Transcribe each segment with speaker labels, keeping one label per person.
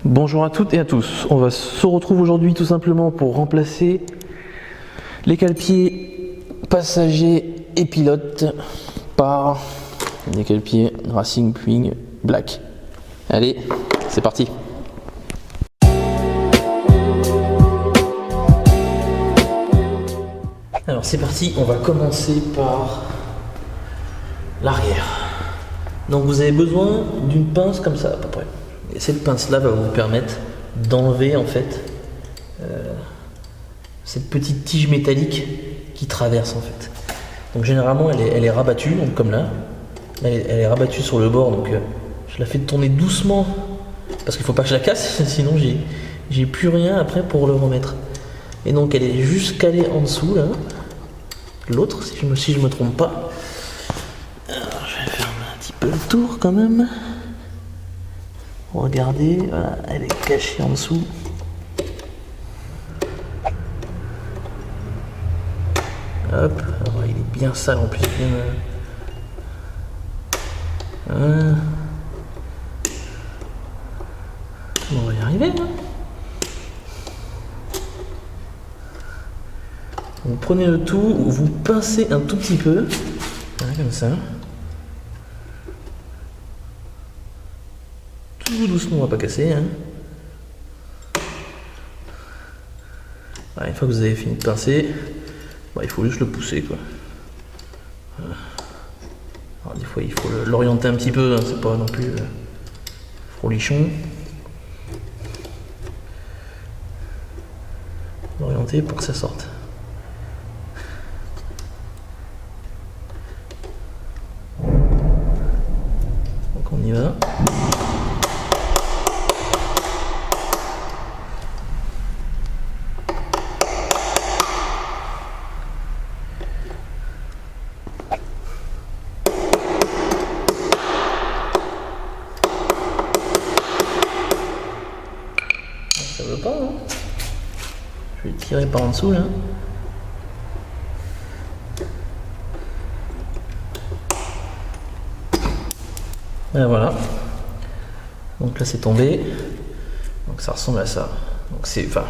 Speaker 1: Bonjour à toutes et à tous, on va se retrouver aujourd'hui tout simplement pour remplacer les cale-pieds passagers et pilotes par des cale-pieds Racing Point Black. Allez, c'est parti. Alors c'est parti, on va commencer par l'arrière. Donc vous avez besoin d'une pince comme ça à peu près. Et cette pince là va vous permettre d'enlever en fait cette petite tige métallique qui traverse en fait. Donc généralement elle est rabattue, donc comme là. Elle est rabattue sur le bord, donc je la fais tourner doucement parce qu'il faut pas que je la casse, sinon j'ai plus rien après pour le remettre. Et donc elle est juste calée en dessous là. L'autre, si je me trompe pas. Alors je vais faire un petit peu le tour quand même. Regardez, voilà, elle est cachée en dessous. Hop, alors il est bien sale en plus. Voilà. On va y arriver. Hein. Vous prenez le tout, vous pincez un tout petit peu, voilà, comme ça. Tout doucement, on va pas casser. Hein. Voilà, une fois que vous avez fini de pincer, bah, il faut juste le pousser, quoi. Voilà. Alors, des fois, il faut l'orienter un petit peu, hein, c'est pas non plus frolichon. L'orienter pour que ça sorte. Donc on y va. Ça veut pas, hein. Je vais tirer par en dessous là. Et voilà. Donc là c'est tombé. Donc ça ressemble à ça. Donc c'est, enfin,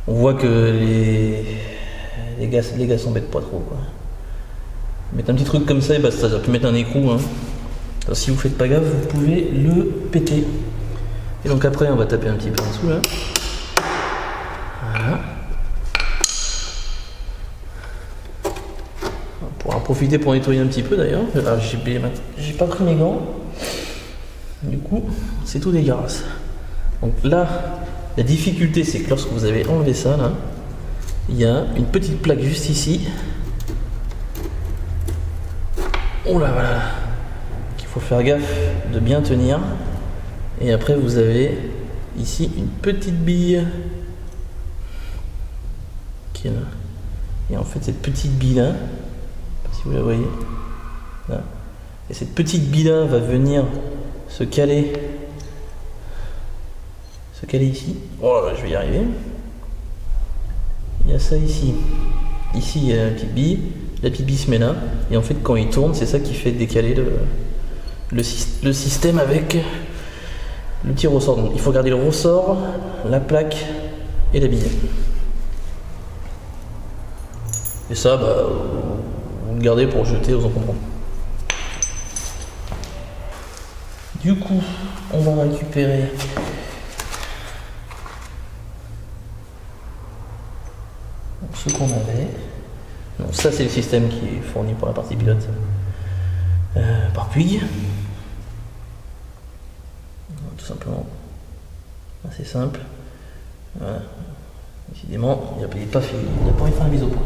Speaker 1: on voit que les gars s'embêtent pas trop, quoi. Mettre un petit truc comme ça, et bah ça peut mettre un écrou. Hein. Alors, si vous faites pas gaffe, vous pouvez le péter. Et donc après on va taper un petit peu en dessous là. Voilà. On pourra en profiter pour nettoyer un petit peu d'ailleurs. J'ai pas pris mes gants. Du coup, c'est tout dégueulasse. Donc là, la difficulté, c'est que lorsque vous avez enlevé ça, là, il y a une petite plaque juste ici. Oh là, voilà. Qu'il faut faire gaffe de bien tenir. Et après, vous avez ici une petite bille qui est là. Et en fait, cette petite bille là, si vous la voyez, là. Et cette petite bille là va venir se caler ici. Oh là, je vais y arriver. Il y a ça ici. Ici, il y a la petite bille. La petite bille se met là. Et en fait, quand il tourne, c'est ça qui fait décaler le système avec le petit ressort. Donc, il faut garder le ressort, la plaque et la bille. Et ça, bah, vous le gardez pour jeter aux encombrants. Du coup, on va récupérer ce qu'on avait. Donc ça, c'est le système qui est fourni pour la partie pilote par Puig. Tout simplement, assez simple. Voilà. Décidément, il n'a pas envie de faire un mise au point.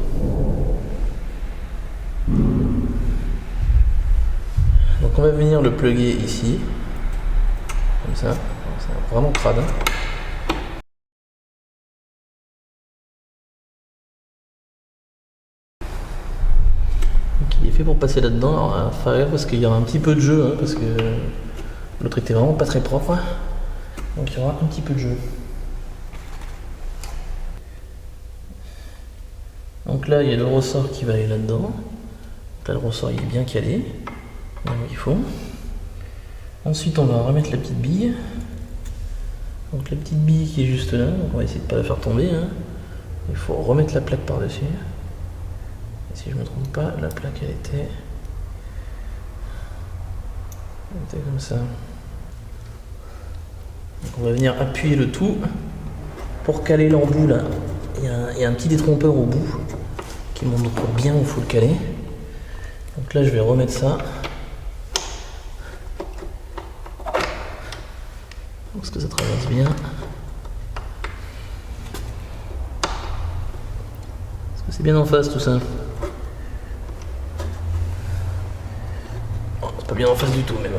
Speaker 1: Donc on va venir le plugger ici. Comme ça, c'est vraiment crade. Donc il est fait pour passer là-dedans. Alors, faire gaffe parce qu'il y aura un petit peu de jeu, hein, parce que l'autre était vraiment pas très propre. Donc il y aura un petit peu de jeu. Donc là, il y a le ressort qui va aller là-dedans. Là, le ressort il est bien calé. Comme il faut. Ensuite, on va remettre la petite bille. Donc la petite bille qui est juste là, donc on va essayer de ne pas la faire tomber. Hein. Il faut remettre la plaque par-dessus. Et si je ne me trompe pas, la plaque elle était comme ça. Donc on va venir appuyer le tout pour caler l'embout là. Il y a un petit détrompeur au bout qui montre bien où il faut le caler. Donc là je vais remettre ça. Parce que ça traverse bien. Parce que c'est bien en face tout ça. Oh, c'est pas bien en face du tout même.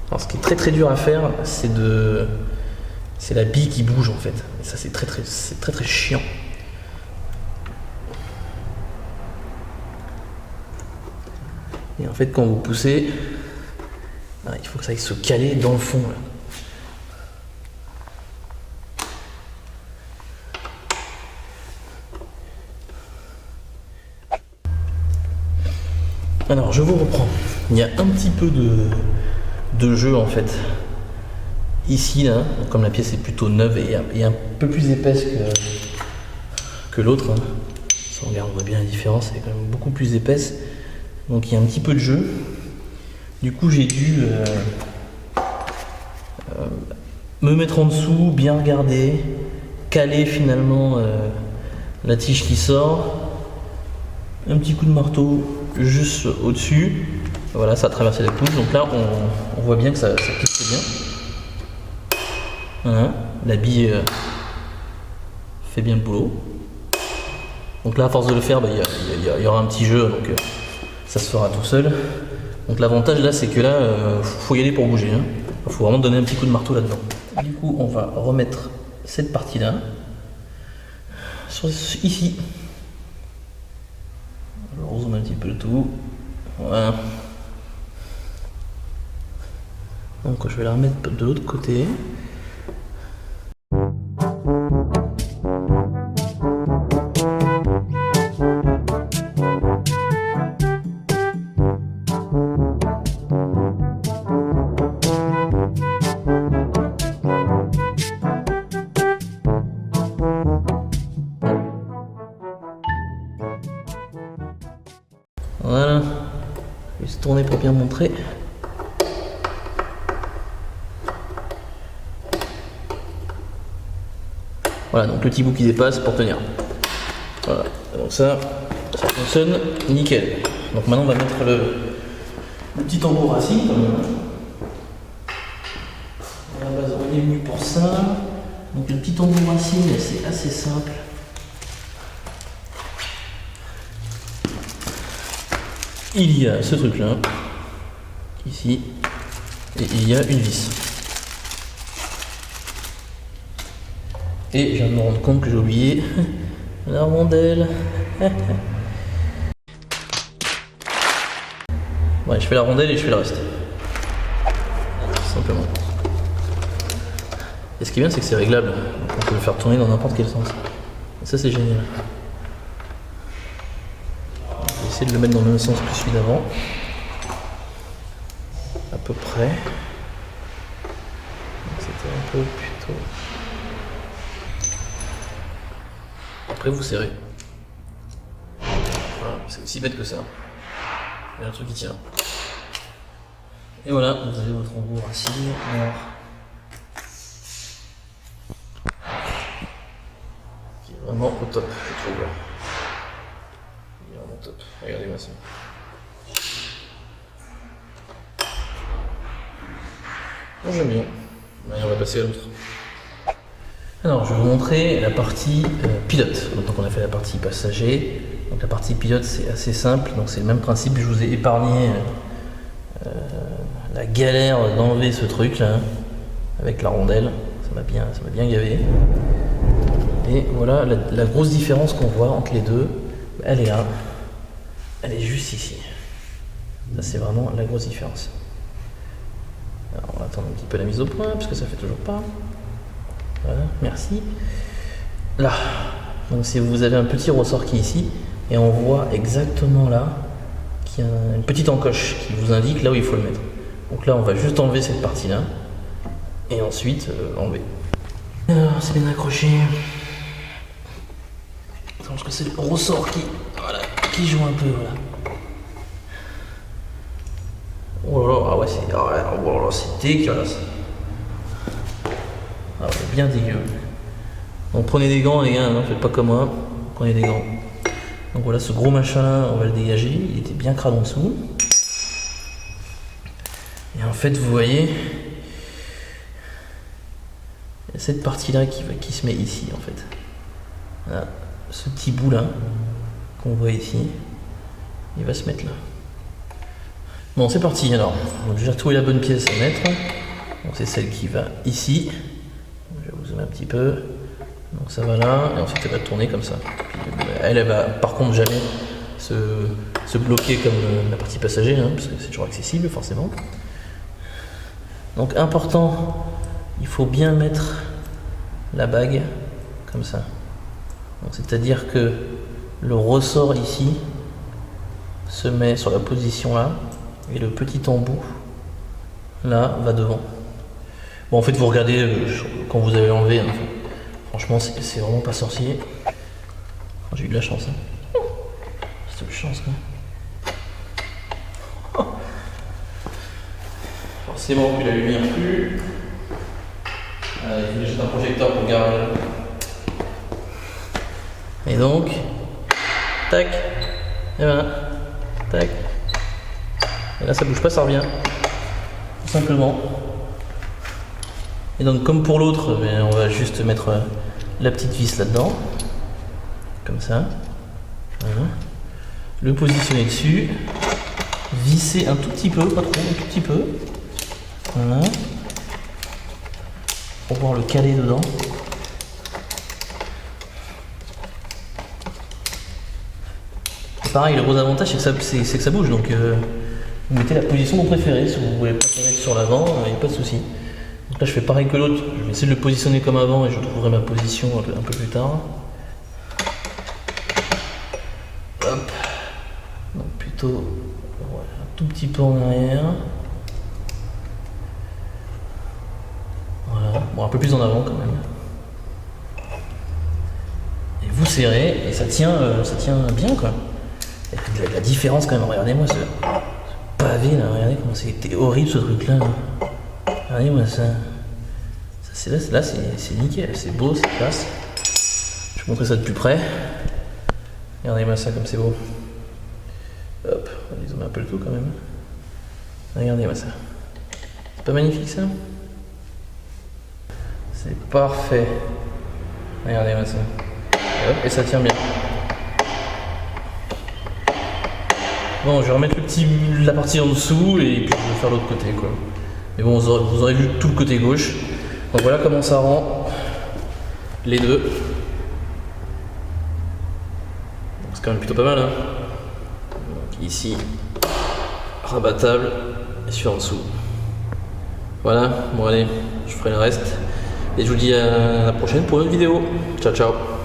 Speaker 1: Alors ce qui est très dur à faire, c'est la bille qui bouge en fait. Et ça c'est très chiant. Et en fait quand vous poussez, il faut que ça aille se caler dans le fond là. Alors je vous reprends. Il y a un petit peu de jeu en fait. Ici là, comme la pièce est plutôt neuve et un peu plus épaisse que l'autre, hein. Si on regarde, on voit bien la différence, elle est quand même beaucoup plus épaisse. Donc il y a un petit peu de jeu. Du coup j'ai dû me mettre en dessous, bien regarder, caler finalement la tige qui sort, un petit coup de marteau juste au-dessus, voilà, ça a traversé la pousse, donc là on voit bien que ça clique bien. Voilà, la bille fait bien le boulot. Donc là à force de le faire, il y aura un petit jeu, donc ça se fera tout seul. Donc l'avantage là c'est que là faut y aller pour bouger, hein. Il faut vraiment donner un petit coup de marteau là-dedans. Du coup on va remettre cette partie là ici. Alors on zoome un petit peu le tout. Voilà. Donc je vais la remettre de l'autre côté. Voilà, je vais se tourner pour bien montrer. Voilà, donc le petit bout qui dépasse pour tenir. Voilà, donc ça fonctionne nickel. Donc maintenant on va mettre le petit tambour racine. À la base on est venu pour ça. Donc le petit tambour racine c'est assez simple. Il y a ce truc là, ici, et il y a une vis. Et je viens de me rendre compte que j'ai oublié la rondelle. Ouais, je fais la rondelle et je fais le reste. Tout simplement. Et ce qui est bien, c'est que c'est réglable. Donc on peut le faire tourner dans n'importe quel sens. Et ça, c'est génial. Je vais essayer de le mettre dans le même sens que celui d'avant. À peu près. C'était un peu plutôt. Après, vous serrez. Voilà, c'est aussi bête que ça. Il y a un truc qui tient. Et voilà, vous avez votre embout racine. Alors, qui est vraiment au top, je trouve. Il est vraiment top. Regardez-moi ça. Bon, j'aime bien. Allez, on va passer à l'autre. Alors, je vais vous montrer la partie pilote. Donc, on a fait la partie passager. Donc, la partie pilote, c'est assez simple. Donc, c'est le même principe. Je vous ai épargné la galère d'enlever ce truc là avec la rondelle. Ça m'a bien gavé. Et voilà la grosse différence qu'on voit entre les deux. Elle est là. Elle est juste ici. Ça, c'est vraiment la grosse différence. Alors, on va attendre un petit peu la mise au point parce que ça fait toujours pas. Voilà, merci. Là, donc si vous avez un petit ressort qui est ici, et on voit exactement là qu'il y a une petite encoche qui vous indique là où il faut le mettre. Donc là on va juste enlever cette partie là et ensuite enlever. Alors c'est bien accroché. Je pense que c'est le ressort qui joue un peu, voilà. Oh là là, ah ouais c'est dégueulasse. Ah ouais, bien dégueu. Donc prenez des gants les gars, hein, faites pas comme moi, prenez des gants. Donc voilà, ce gros machin là, on va le dégager, il était bien crade en dessous. Et en fait vous voyez, il y a cette partie là qui se met ici en fait. Voilà, ce petit bout là qu'on voit ici, il va se mettre là. Bon c'est parti alors, on a déjà trouvé la bonne pièce à mettre. Donc c'est celle qui va ici. Je vais vous zoomer un petit peu. Donc ça va là, et ensuite elle va tourner comme ça. Puis, elle va par contre jamais se bloquer comme la partie passager, hein, parce que c'est toujours accessible forcément. Donc important, il faut bien mettre la bague comme ça. C'est-à-dire que le ressort ici se met sur la position là, et le petit embout là va devant. Bon en fait vous regardez quand vous avez enlevé, hein, franchement c'est vraiment pas sorcier. J'ai eu de la chance. Hein. C'est de chance quoi. Forcément plus la lumière plus. Il faut juste un projecteur pour garder. Et donc, tac, et voilà, tac. Et là ça bouge pas, ça revient. Tout simplement. Et donc comme pour l'autre, on va juste mettre la petite vis là-dedans. Comme ça. Voilà. Le positionner dessus. Visser un tout petit peu, pas trop, un tout petit peu. Voilà. Pour pouvoir le caler dedans. Et pareil, le gros avantage c'est que ça bouge, donc vous mettez la position que vous préférez. Si vous voulez préférer sur l'avant, il n'y a pas de souci. Donc là je fais pareil que l'autre, je vais essayer de le positionner comme avant et je trouverai ma position un peu plus tard. Hop. Donc plutôt ouais, un tout petit peu en arrière. Voilà, bon un peu plus en avant quand même. Et vous serrez et ça tient bien quoi. Et la différence quand même, regardez-moi ce pavé là, regardez comment c'était horrible ce truc là. Regardez-moi ça. Là c'est nickel, c'est beau, c'est classe. Je vais vous montrer ça de plus près. Regardez-moi ça comme c'est beau. Hop, on va zoomer un peu le tout quand même. Regardez-moi ça. C'est pas magnifique ça? C'est parfait. Regardez-moi ça. Et hop, et ça tient bien. Bon, je vais remettre la partie en dessous et puis je vais faire l'autre côté quoi. Mais bon, vous aurez vu tout le côté gauche. Donc voilà comment ça rend les deux. C'est quand même plutôt pas mal. Hein. Donc ici, rabattable et celui en dessous. Voilà, bon allez, je ferai le reste. Et je vous dis à la prochaine pour une autre vidéo. Ciao ciao.